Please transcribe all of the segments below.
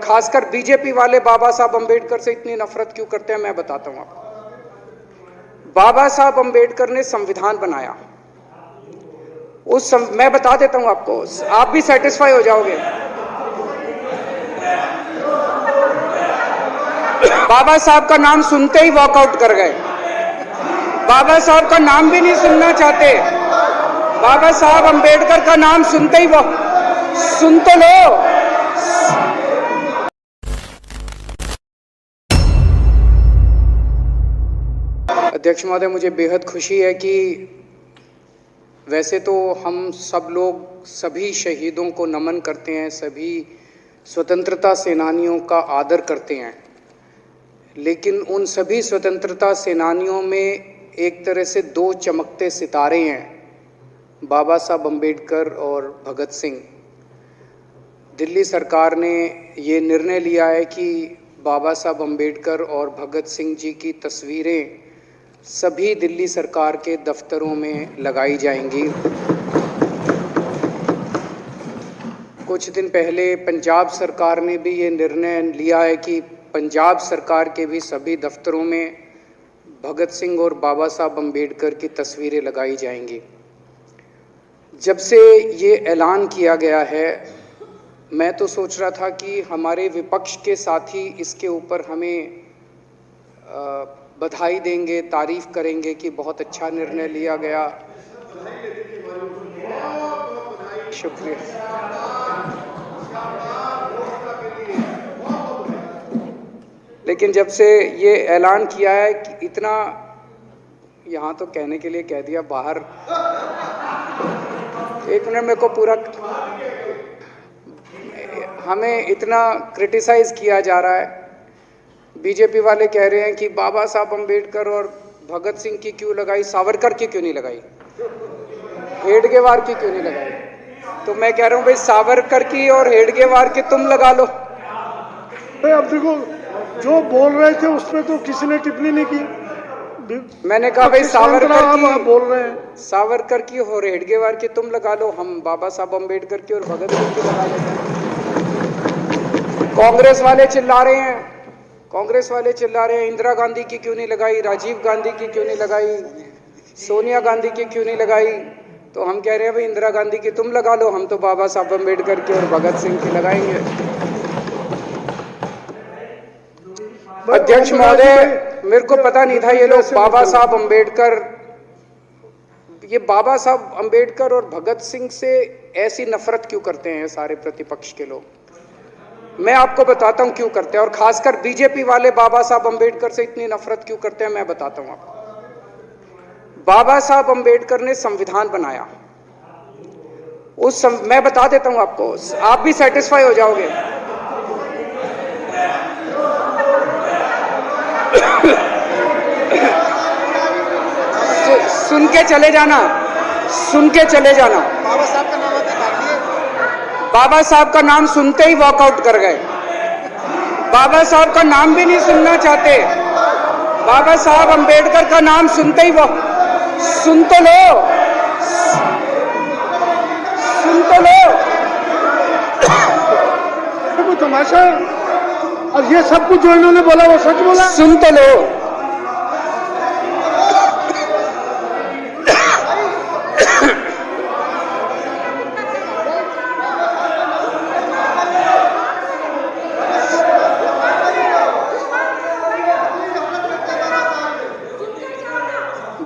खासकर बीजेपी वाले बाबा साहब अंबेडकर से इतनी नफरत क्यों करते हैं, मैं बताता हूं आपको। बाबा साहब अंबेडकर ने संविधान बनाया। मैं बता देता हूं आपको, आप भी सेटिस्फाई हो जाओगे। बाबा साहब का नाम सुनते ही वॉकआउट कर गए। बाबा साहब का नाम भी नहीं सुनना चाहते। बाबा साहब अंबेडकर का नाम सुनते ही सुन तो लो। अध्यक्ष महोदय, मुझे बेहद खुशी है कि वैसे तो हम सब लोग सभी शहीदों को नमन करते हैं, सभी स्वतंत्रता सेनानियों का आदर करते हैं, लेकिन उन सभी स्वतंत्रता सेनानियों में एक तरह से दो चमकते सितारे हैं, बाबा साहब अंबेडकर और भगत सिंह। दिल्ली सरकार ने ये निर्णय लिया है कि बाबा साहब अंबेडकर और भगत सिंह जी की तस्वीरें सभी दिल्ली सरकार के दफ्तरों में लगाई जाएंगी। कुछ दिन पहले पंजाब सरकार ने भी ये निर्णय लिया है कि पंजाब सरकार के भी सभी दफ्तरों में भगत सिंह और बाबा साहब अंबेडकर की तस्वीरें लगाई जाएंगी। जब से ये ऐलान किया गया है, मैं तो सोच रहा था कि हमारे विपक्ष के साथी इसके ऊपर हमें बधाई देंगे, तारीफ करेंगे कि बहुत अच्छा निर्णय लिया गया। शुक्रिया। लेकिन जब से ये ऐलान किया है कि इतना, यहाँ तो कहने के लिए कह दिया, बाहर एक मिनट, मेरे को पूरा, हमें इतना क्रिटिसाइज किया जा रहा है। बीजेपी वाले कह रहे हैं कि बाबा साहब अंबेडकर और भगत सिंह की क्यों लगाई, सावरकर की क्यों नहीं लगाई, हेडगेवार की क्यों नहीं लगाई। तो मैं कह रहा हूं भाई, सावरकर की और हेडगेवार की तुम लगा लो। अब देखो, जो बोल रहे थे उसमें तो किसी ने टिप्पणी नहीं की। मैंने कहा भाई सावरकर की बोल रहे हैं, सावरकर की और हेडगेवार की तुम लगा लो, हम बाबा साहब अंबेडकर की और भगत सिंह की लगा लेते हैं। कांग्रेस वाले चिल्ला रहे हैं, इंदिरा गांधी की क्यों नहीं लगाई, राजीव गांधी की क्यों नहीं लगाई, सोनिया गांधी की क्यों नहीं लगाई। तो हम कह रहे हैं भाई, इंदिरा गांधी की तुम लगा लो, हम तो बाबा साहब अंबेडकर की और भगत सिंह की लगाएंगे। अध्यक्ष महोदय, मेरे को पता नहीं था ये लोग बाबा साहब अंबेडकर और भगत सिंह से ऐसी नफरत क्यों करते हैं सारे प्रतिपक्ष के लोग। मैं आपको बताता हूं क्यों करते हैं, और खासकर बीजेपी वाले बाबा साहब अंबेडकर से इतनी नफरत क्यों करते हैं, मैं बताता हूं आपको। बाबा साहब अंबेडकर ने संविधान बनाया। मैं बता देता हूं आपको, आप भी सेटिस्फाई हो जाओगे। सुन के चले जाना। बाबा साहब का नाम सुनते ही वॉकआउट कर गए। बाबा साहब का नाम भी नहीं सुनना चाहते। बाबा साहब अंबेडकर का नाम सुनते ही सुन तो लो। वो तमाशा, और ये सब कुछ जो इन्होंने बोला वो सच बोला। सुन तो लो।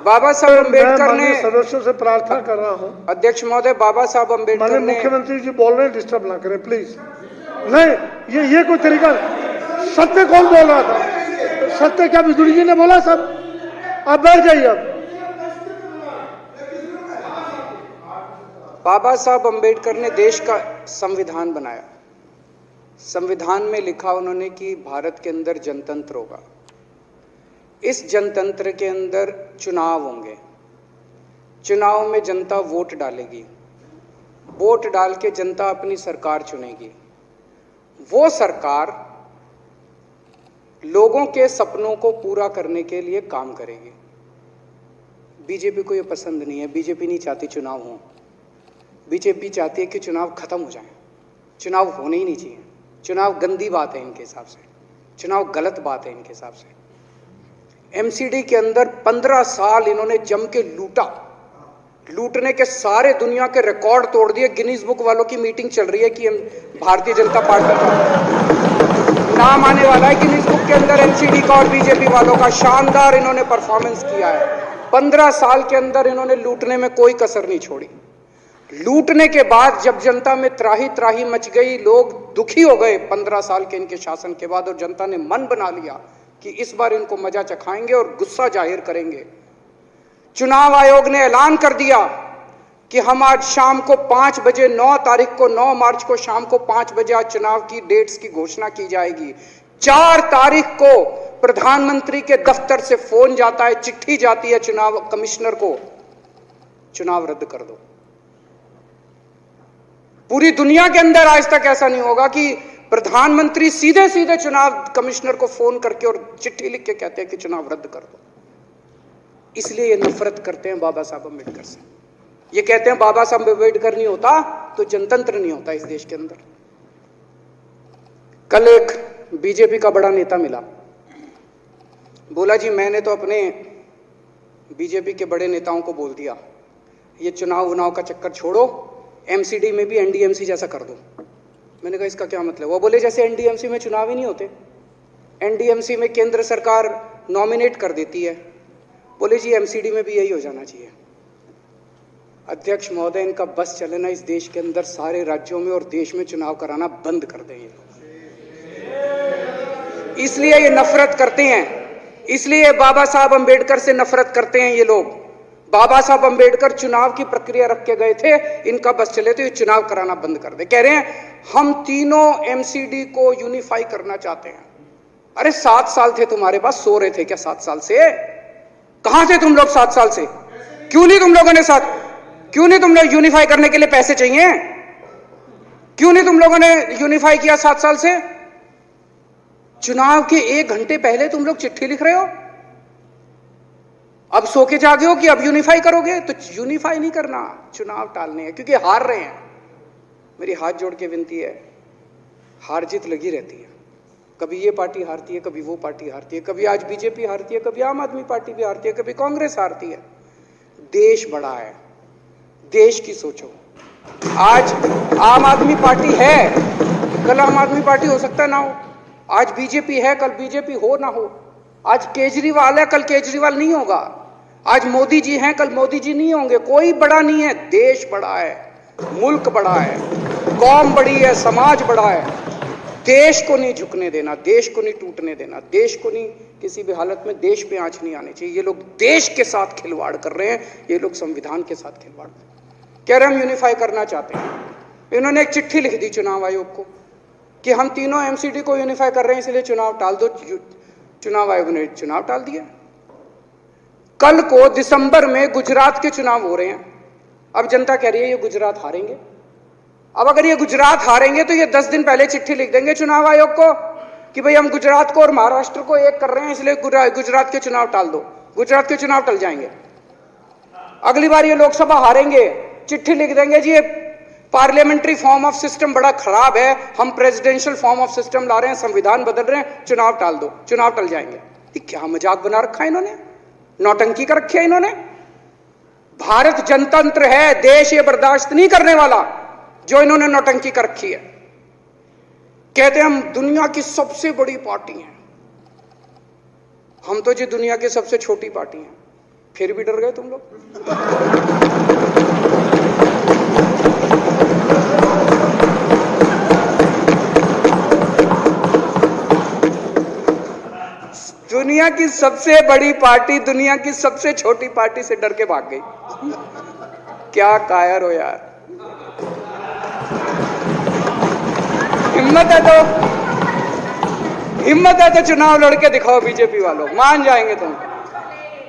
बाबा साहब अंबेडकर ने, सदस्यों से प्रार्थना कर रहा हूं, अध्यक्ष महोदय, बाबा साहब अंबेडकर ने, मुख्यमंत्री जी बोल रहे हैं, डिस्टर्ब ना करें प्लीज। नहीं, ये कोई तरीका। सत्य कौन बोल रहा था? सत्य क्या बिजुली जी ने बोला? सब आप बैठ जाइए। अब बाबा साहब अंबेडकर ने देश का संविधान बनाया। संविधान में लिखा उन्होंने कि भारत के अंदर जनतंत्र होगा। इस जनतंत्र के अंदर चुनाव होंगे। चुनाव में जनता वोट डालेगी। वोट डाल के जनता अपनी सरकार चुनेगी। वो सरकार लोगों के सपनों को पूरा करने के लिए काम करेगी। बीजेपी को ये पसंद नहीं है। बीजेपी नहीं चाहती चुनाव हो। बीजेपी चाहती है कि चुनाव खत्म हो जाए। चुनाव होने ही नहीं चाहिए। चुनाव गंदी बात है इनके हिसाब से, चुनाव गलत बात है इनके हिसाब से। एमसीडी के अंदर 15 साल इन्होंने जम के लूटा, लूटने के सारे दुनिया के रिकॉर्ड तोड़ दिए। गिनीज बुक वालों की मीटिंग चल रही है कि भारतीय जनता पार्टी का नाम आने वाला है गिनीज बुक के अंदर एमसीडी का और बीजेपी वालों का। शानदार इन्होंने परफॉर्मेंस किया है। 15 साल के अंदर इन्होंने लूटने में कोई कसर नहीं छोड़ी। लूटने के बाद जब जनता में त्राही त्राही मच गई, लोग दुखी हो गए 15 साल के इनके शासन के बाद, और जनता ने मन बना लिया कि इस बार इनको मजा चखाएंगे और गुस्सा जाहिर करेंगे। चुनाव आयोग ने ऐलान कर दिया कि हम आज शाम को 5 बजे 9 तारीख को 9 मार्च को शाम को 5 बजे आज चुनाव की डेट्स की घोषणा की जाएगी। 4 तारीख को प्रधानमंत्री के दफ्तर से फोन जाता है, चिट्ठी जाती है चुनाव कमिश्नर को, चुनाव रद्द कर दो। पूरी दुनिया के अंदर आज तक ऐसा नहीं होगा कि प्रधानमंत्री सीधे सीधे चुनाव कमिश्नर को फोन करके और चिट्ठी लिख के कहते हैं कि चुनाव रद्द कर दो। इसलिए ये नफरत करते हैं बाबा साहब अम्बेडकर से। ये कहते हैं बाबा साहब अम्बेडकर नहीं होता तो जनतंत्र नहीं होता इस देश के अंदर। कल एक बीजेपी का बड़ा नेता मिला, बोला जी मैंने तो अपने बीजेपी के बड़े नेताओं को बोल दिया ये चुनाव का चक्कर छोड़ो, एमसीडी में भी एनडीएमसी जैसा कर दो। मैंने कहा इसका क्या मतलब? वो बोले जैसे एनडीएमसी में चुनाव ही नहीं होते, एनडीएमसी में केंद्र सरकार नॉमिनेट कर देती है, बोले जी एमसीडी में भी यही हो जाना चाहिए। अध्यक्ष महोदय, इनका बस चले ना इस देश के अंदर सारे राज्यों में और देश में चुनाव कराना बंद कर दें ये लोग। इसलिए ये नफरत करते हैं, इसलिए बाबा साहब अंबेडकर से नफरत करते हैं ये लोग। बाबा साहब अंबेडकर चुनाव की प्रक्रिया रख के गए थे, इनका बस चले तो ये चुनाव कराना बंद कर दे। कह रहे हैं हम तीनों एमसीडी को यूनिफाई करना चाहते हैं। अरे 7 साल थे तुम्हारे पास, सो रहे थे क्या 7 साल से? कहां थे तुम लोग 7 साल से? क्यों नहीं तुम लोगों ने क्यों नहीं तुम लोग यूनिफाई करने के लिए पैसे चाहिए? क्यों नहीं तुम लोगों ने यूनिफाई किया 7 साल से? चुनाव के 1 घंटे पहले तुम लोग चिट्ठी लिख रहे हो, अब सो के जागे हो कि अब यूनिफाई करोगे। तो यूनिफाई नहीं करना, चुनाव टालने हैं क्योंकि हार रहे हैं। मेरी हाथ जोड़ के विनती है, हार जीत लगी रहती है, कभी ये पार्टी हारती है, कभी वो पार्टी हारती है, कभी आज बीजेपी हारती है, कभी आम आदमी पार्टी भी हारती है, कभी कांग्रेस हारती है। देश बड़ा है, देश की सोचो। आज आम आदमी पार्टी है, कल आम आदमी पार्टी हो सकता है ना हो। आज बीजेपी है, कल बीजेपी हो ना हो। आज केजरीवाल है, कल केजरीवाल नहीं होगा। आज मोदी जी हैं, कल मोदी जी नहीं होंगे। कोई बड़ा नहीं है, देश बड़ा है, मुल्क बड़ा है, कौम बड़ी है, समाज बड़ा है। देश को नहीं झुकने देना, देश को नहीं टूटने देना, देश को नहीं किसी भी हालत में देश पे आंच नहीं आनी चाहिए। ये लोग देश के साथ खिलवाड़ कर रहे हैं, ये लोग संविधान के साथ खिलवाड़ कर रहे हैं। कह रहे हम यूनिफाई करना चाहते हैं। इन्होंने एक चिट्ठी लिख दी चुनाव आयोग को कि हम तीनों एमसीडी को यूनिफाई कर रहे हैं, इसलिए चुनाव टाल दो। चुनाव आयोग ने चुनाव टाल दिया। कल को दिसंबर में गुजरात के चुनाव हो रहे हैं। अब जनता कह रही है ये गुजरात हारेंगे। अब अगर ये गुजरात हारेंगे तो ये 10 दिन पहले चिट्ठी लिख देंगे चुनाव आयोग को कि भाई हम गुजरात को और महाराष्ट्र को एक कर रहे हैं, इसलिए गुजरात के चुनाव टाल दो। गुजरात के चुनाव टल जाएंगे। अगली बार ये लोकसभा हारेंगे, चिट्ठी लिख देंगे जी ये पार्लियामेंट्री फॉर्म ऑफ सिस्टम बड़ा खराब है, हम प्रेसिडेंशियल फॉर्म ऑफ सिस्टम ला रहे हैं, संविधान बदल रहे हैं, चुनाव टाल दो। चुनाव टल जाएंगे। ये क्या मजाक बना रखा है इन्होंने, नौटंकी कर रखी है इन्होंने। भारत जनतंत्र है, देश ये बर्दाश्त नहीं करने वाला जो इन्होंने नौटंकी कर रखी है। कहते हैं हम दुनिया की सबसे बड़ी पार्टी हैं, हम तो जी दुनिया की सबसे छोटी पार्टी हैं। फिर भी डर गए तुम लोग। दुनिया की सबसे बड़ी पार्टी दुनिया की सबसे छोटी पार्टी से डर के भाग गई। क्या कायर हो यार। हिम्मत है तो चुनाव लड़के दिखाओ बीजेपी वालों, मान जाएंगे तुम।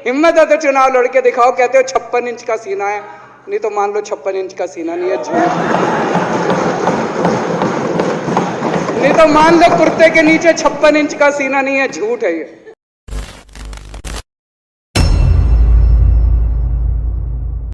हिम्मत है तो चुनाव लड़के दिखाओ। कहते हो 56 इंच का सीना है, नहीं तो मान लो 56 इंच का सीना नहीं है, झूठ। नहीं तो मान लो कुर्ते के नीचे 56 इंच का सीना नहीं है, झूठ है ये।